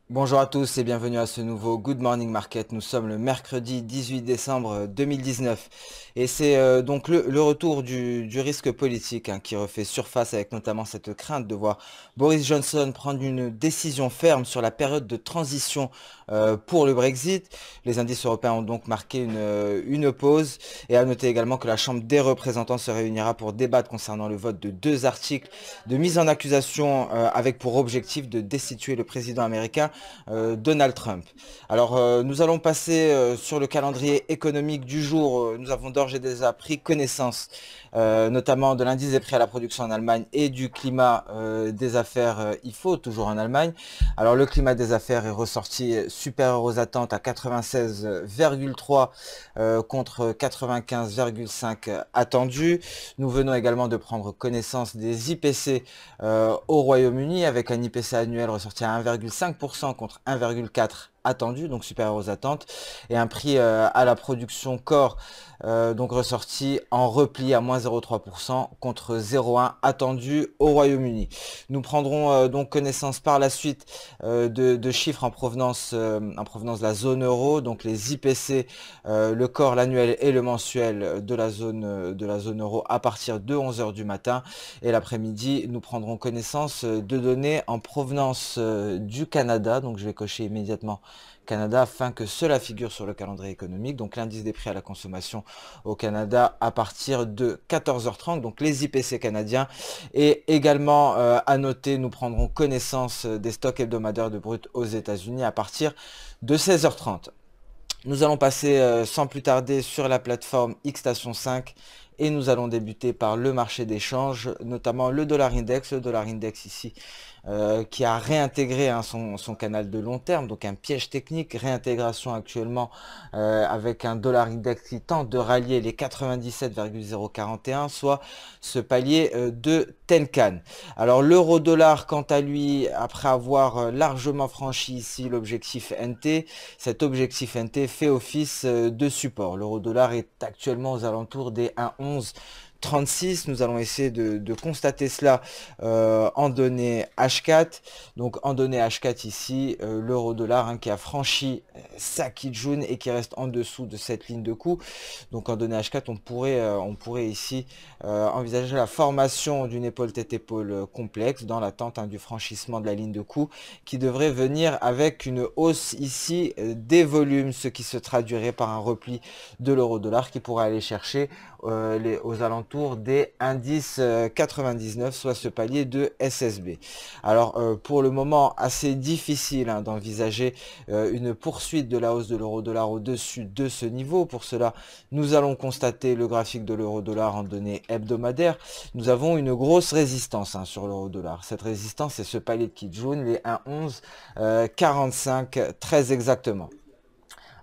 Bonjour à tous et bienvenue à ce nouveau Good Morning Market. Nous sommes le mercredi 18 décembre 2019 et c'est donc le retour du risque politique qui refait surface avec notamment cette crainte de voir Boris Johnson prendre une décision ferme sur la période de transition pour le Brexit. Les indices européens ont donc marqué une pause et à noter également que la Chambre des représentants se réunira pour débattre concernant le vote de deux articles de mise en accusation avec pour objectif de destituer le président américain Donald Trump. Alors nous allons passer sur le calendrier économique du jour. Nous avons d'ores et déjà pris connaissance notamment de l'indice des prix à la production en Allemagne et du climat des affaires IFO, toujours en Allemagne. Alors le climat des affaires est ressorti supérieur aux attentes à 96,3 contre 95,5 attendus. Nous venons également de prendre connaissance des IPC au Royaume-Uni avec un IPC annuel ressorti à 1,5% contre 1,4% attendu, donc supérieur aux attentes, et un prix à la production corps donc ressorti en repli à moins 0,3% contre 0,1 attendu au Royaume-Uni. Nous prendrons donc connaissance par la suite de chiffres en provenance de la zone euro, donc les IPC, le corps, l'annuel et le mensuel de la zone euro à partir de 11 h du matin. Et l'après-midi, nous prendrons connaissance de données en provenance du Canada, donc je vais cocher immédiatement Canada afin que cela figure sur le calendrier économique. Donc l'indice des prix à la consommation au Canada à partir de 14 h 30, donc les IPC canadiens. Et également à noter, nous prendrons connaissance des stocks hebdomadaires de brut aux États-Unis à partir de 16 h 30. Nous allons passer sans plus tarder sur la plateforme Xstation 5 et nous allons débuter par le marché d'échange, notamment le dollar index. Le dollar index ici qui a réintégré son canal de long terme, donc un piège technique, réintégration actuellement avec un dollar index qui tente de rallier les 97,041, soit ce palier de Tenkan. Alors l'euro dollar quant à lui, après avoir largement franchi ici l'objectif NT, cet objectif NT fait office de support. L'euro dollar est actuellement aux alentours des 1,11 36. Nous allons essayer de constater cela en données H4. Donc en données H4 ici, l'euro dollar qui a franchi sa Kijun et qui reste en dessous de cette ligne de coup. Donc en données H4, on pourrait ici envisager la formation d'une épaule tête-épaule complexe dans l'attente du franchissement de la ligne de coup qui devrait venir avec une hausse ici des volumes, ce qui se traduirait par un repli de l'euro dollar qui pourrait aller chercher aux alentours des indices 99, soit ce palier de SSB. Alors pour le moment assez difficile d'envisager une poursuite de la hausse de l'euro dollar au-dessus de ce niveau. Pour cela, nous allons constater le graphique de l'euro dollar en données hebdomadaires. Nous avons une grosse résistance sur l'euro dollar. Cette résistance, c'est ce palier de Kijun, les 1,11 45 très exactement.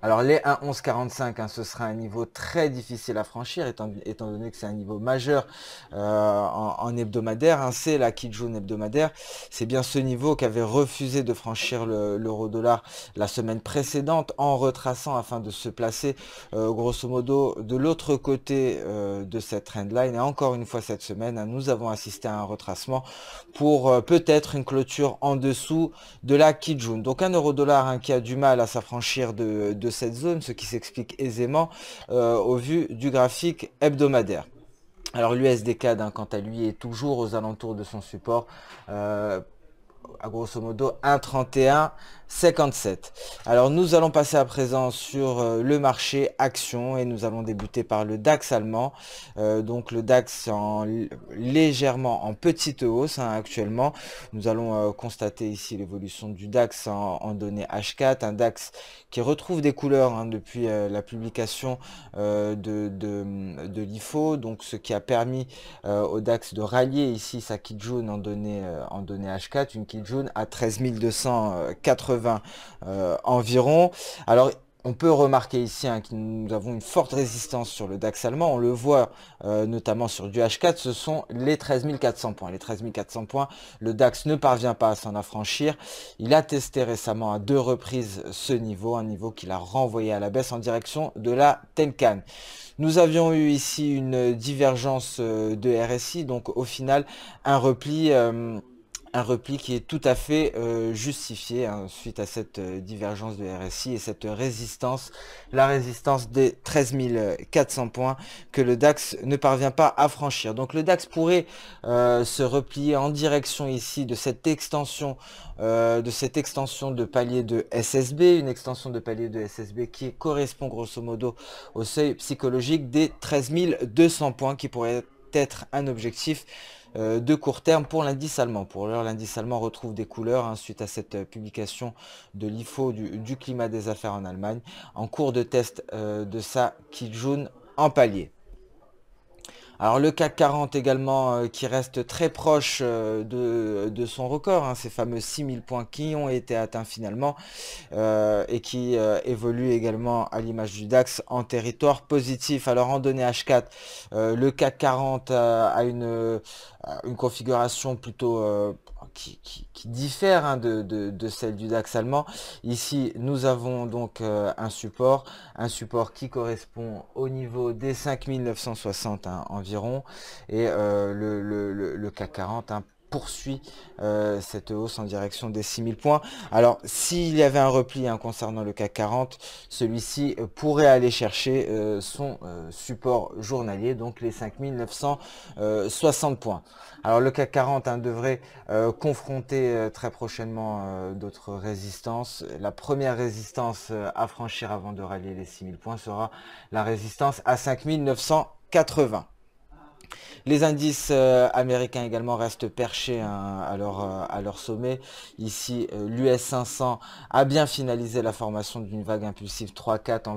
Alors les 1,1145, ce sera un niveau très difficile à franchir, étant donné que c'est un niveau majeur en hebdomadaire. C'est la Kijun hebdomadaire. C'est bien ce niveau qu'avait refusé de franchir l'euro dollar la semaine précédente en retraçant afin de se placer grosso modo de l'autre côté de cette trendline. Et encore une fois cette semaine, nous avons assisté à un retracement pour peut-être une clôture en dessous de la Kijun. Donc un euro dollar qui a du mal à s'affranchir de cette zone, ce qui s'explique aisément au vu du graphique hebdomadaire. Alors l'USD-CAD quant à lui est toujours aux alentours de son support à grosso modo 1,31,57. Alors nous allons passer à présent sur le marché action et nous allons débuter par le DAX allemand. Donc le DAX légèrement en petite hausse actuellement. Nous allons constater ici l'évolution du DAX en données H4, un DAX qui retrouve des couleurs depuis la publication de l'IFO, donc ce qui a permis au DAX de rallier ici sa Kijun en données H4, une Kijun à 13 280 environ. Alors on peut remarquer ici que nous avons une forte résistance sur le DAX allemand. On le voit notamment sur du H4, ce sont les 13 400 points. Les 13 400 points, le DAX ne parvient pas à s'en affranchir. Il a testé récemment à deux reprises ce niveau, un niveau qu'il a renvoyé à la baisse en direction de la Tenkan. Nous avions eu ici une divergence de RSI, donc au final un repli un repli qui est tout à fait justifié hein, suite à cette divergence de RSI et cette résistance, la résistance des 13 400 points que le DAX ne parvient pas à franchir. Donc le DAX pourrait se replier en direction ici de cette extension de palier de SSB, une extension de palier de SSB qui correspond grosso modo au seuil psychologique des 13 200 points qui pourrait être un objectif de court terme pour l'indice allemand. Pour l'heure, l'indice allemand retrouve des couleurs hein, suite à cette publication de l'IFO du climat des affaires en Allemagne, en cours de test de sa Kijun en palier. Alors le CAC 40 également qui reste très proche de son record, hein, ces fameux 6000 points qui ont été atteints finalement et qui évoluent également à l'image du DAX en territoire positif. Alors en données H4, le CAC 40 a une configuration plutôt qui diffère hein, de celle du DAX allemand. Ici nous avons donc un support qui correspond au niveau des 5960 hein, environ et le CAC 40 hein, poursuit cette hausse en direction des 6000 points. Alors s'il y avait un repli hein, concernant le CAC 40, celui-ci pourrait aller chercher son support journalier, donc les 5960 points. Alors le CAC 40 hein, devrait confronter très prochainement d'autres résistances. La première résistance à franchir avant de rallier les 6000 points sera la résistance à 5980. Les indices américains également restent perchés hein, à leur sommet. Ici, l'US 500 a bien finalisé la formation d'une vague impulsive 3-4 en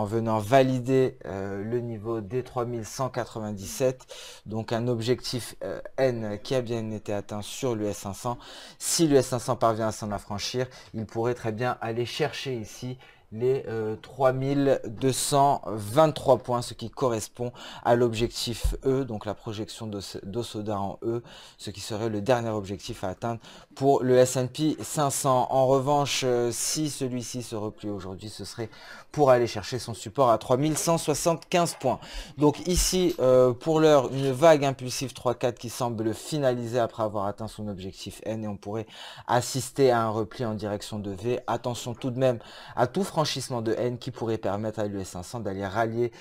venant valider le niveau des 3197. Donc un objectif N qui a bien été atteint sur l'US 500. Si l'US 500 parvient à s'en affranchir, il pourrait très bien aller chercher ici les 3223 points, ce qui correspond à l'objectif E, donc la projection d'Osoda en E, ce qui serait le dernier objectif à atteindre pour le S&P 500. En revanche, si celui-ci se replie aujourd'hui, ce serait pour aller chercher son support à 3175 points. Donc ici, pour l'heure, une vague impulsive 3-4 qui semble finaliser après avoir atteint son objectif N et on pourrait assister à un repli en direction de V. Attention tout de même à tout franchissement de N qui pourrait permettre à l'US 500 d'aller rallier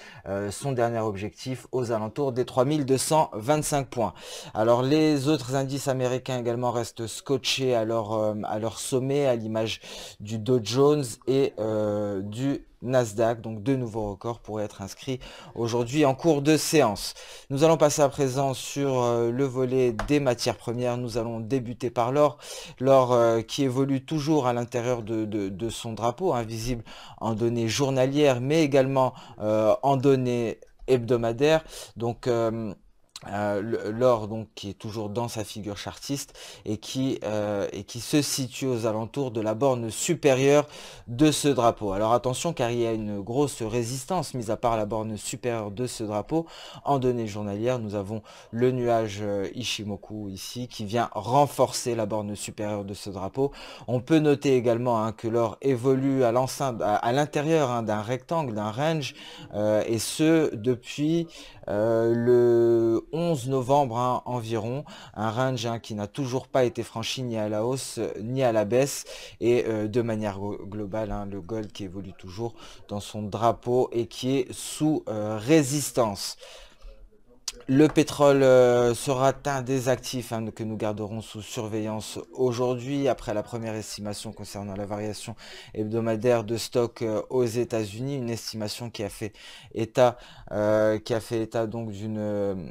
son dernier objectif aux alentours des 3225 points. Alors les autres indices américains également restent scotchés à leur sommet, à l'image du Dow Jones et du Nasdaq, donc deux nouveaux records pourraient être inscrits aujourd'hui en cours de séance. Nous allons passer à présent sur le volet des matières premières. Nous allons débuter par l'or, qui évolue toujours à l'intérieur de son drapeau, invisible en données journalières, mais également en données hebdomadaires. Donc l'or donc qui est toujours dans sa figure chartiste et qui se situe aux alentours de la borne supérieure de ce drapeau. Alors attention car il y a une grosse résistance mis à part la borne supérieure de ce drapeau. En données journalières, nous avons le nuage Ishimoku ici qui vient renforcer la borne supérieure de ce drapeau. On peut noter également hein, que l'or évolue à l'intérieur hein, d'un rectangle, d'un range et ce depuis le 11 novembre hein, environ, un range hein, qui n'a toujours pas été franchi ni à la hausse ni à la baisse et de manière globale hein, le gold qui évolue toujours dans son drapeau et qui est sous résistance. Le pétrole sera un des actifs hein, que nous garderons sous surveillance aujourd'hui après la première estimation concernant la variation hebdomadaire de stock aux États-Unis, une estimation qui a fait état donc d'une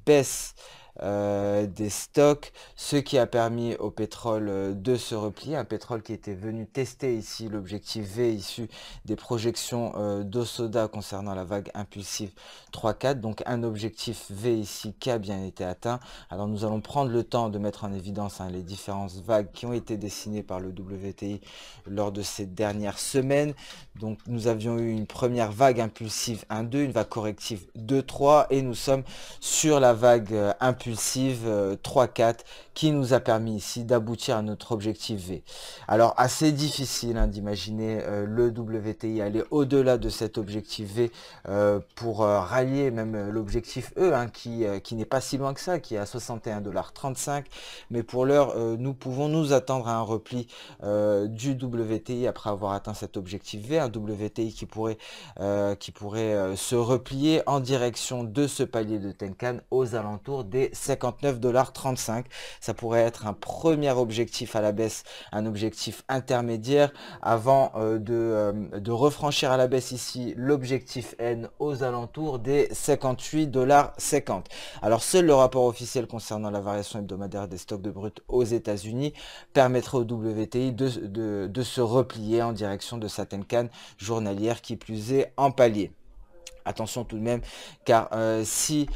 baisse des stocks, ce qui a permis au pétrole de se replier, un pétrole qui était venu tester ici l'objectif V issu des projections d'Osoda concernant la vague impulsive 3-4, donc un objectif V ici qui a bien été atteint. Alors nous allons prendre le temps de mettre en évidence hein, les différentes vagues qui ont été dessinées par le WTI lors de ces dernières semaines. Donc nous avions eu une première vague impulsive 1-2, une vague corrective 2-3 et nous sommes sur la vague impulsive impulsive 3-4 qui nous a permis ici d'aboutir à notre objectif V. Alors assez difficile hein, d'imaginer le WTI aller au-delà de cet objectif V pour rallier même l'objectif E hein, qui n'est pas si loin que ça, qui est à 61,35 $. Mais pour l'heure, nous pouvons nous attendre à un repli du WTI après avoir atteint cet objectif V, un WTI qui pourrait se replier en direction de ce palier de Tenkan aux alentours des 59,35 $. Ça pourrait être un premier objectif à la baisse, un objectif intermédiaire avant de refranchir à la baisse ici l'objectif N aux alentours des 58,50 $. Alors seul le rapport officiel concernant la variation hebdomadaire des stocks de brut aux États-Unis permettrait au WTI de se replier en direction de sa Tenkan journalière qui plus est en palier. Attention tout de même, car si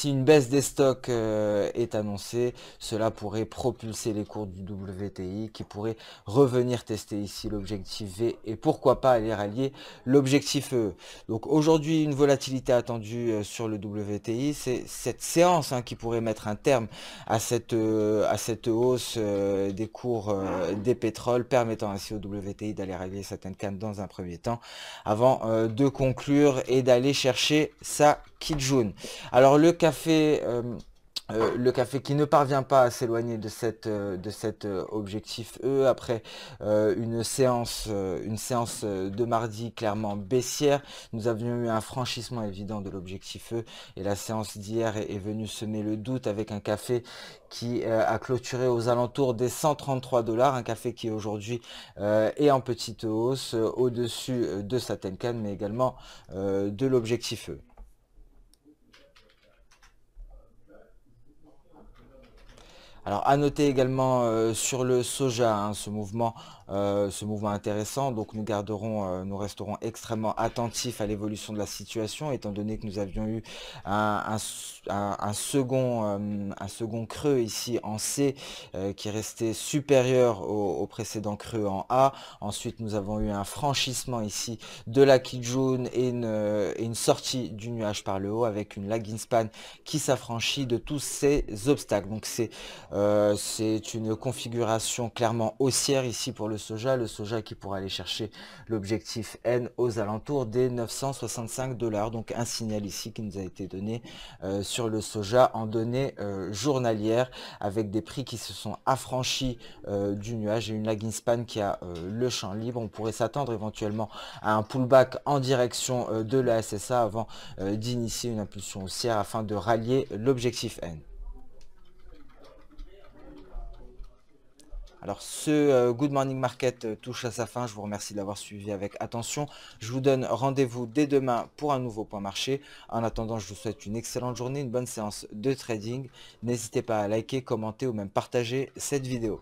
une baisse des stocks est annoncée, cela pourrait propulser les cours du WTI qui pourrait revenir tester ici l'objectif V et pourquoi pas aller rallier l'objectif E. Donc aujourd'hui, une volatilité attendue sur le WTI, c'est cette séance hein, qui pourrait mettre un terme à cette hausse des cours des pétroles, permettant ainsi au WTI d'aller rallier sa Tenkan dans un premier temps, avant de conclure et d'aller chercher sa Kijun. Alors le café qui ne parvient pas à s'éloigner de cet objectif E après une séance de mardi clairement baissière. Nous avions eu un franchissement évident de l'objectif E et la séance d'hier est venue semer le doute avec un café qui a clôturé aux alentours des 133 $, un café qui aujourd'hui est en petite hausse au-dessus de sa Tenkan mais également de l'objectif E. Alors à noter également sur le soja, hein, ce mouvement intéressant. Donc nous resterons extrêmement attentifs à l'évolution de la situation, étant donné que nous avions eu un second creux ici en C qui restait supérieur au précédent creux en A. Ensuite nous avons eu un franchissement ici de la Kijun et une sortie du nuage par le haut avec une lagging span qui s'affranchit de tous ces obstacles. Donc c'est une configuration clairement haussière ici pour le soja qui pourra aller chercher l'objectif N aux alentours des 965 $. Donc un signal ici qui nous a été donné sur le soja en données journalières avec des prix qui se sont affranchis du nuage et une lagging span qui a le champ libre. On pourrait s'attendre éventuellement à un pullback en direction de la SSA avant d'initier une impulsion haussière afin de rallier l'objectif N. Alors ce Good Morning Market touche à sa fin, je vous remercie de l'avoir suivi avec attention. Je vous donne rendez-vous dès demain pour un nouveau point marché. En attendant, je vous souhaite une excellente journée, une bonne séance de trading. N'hésitez pas à liker, commenter ou même partager cette vidéo.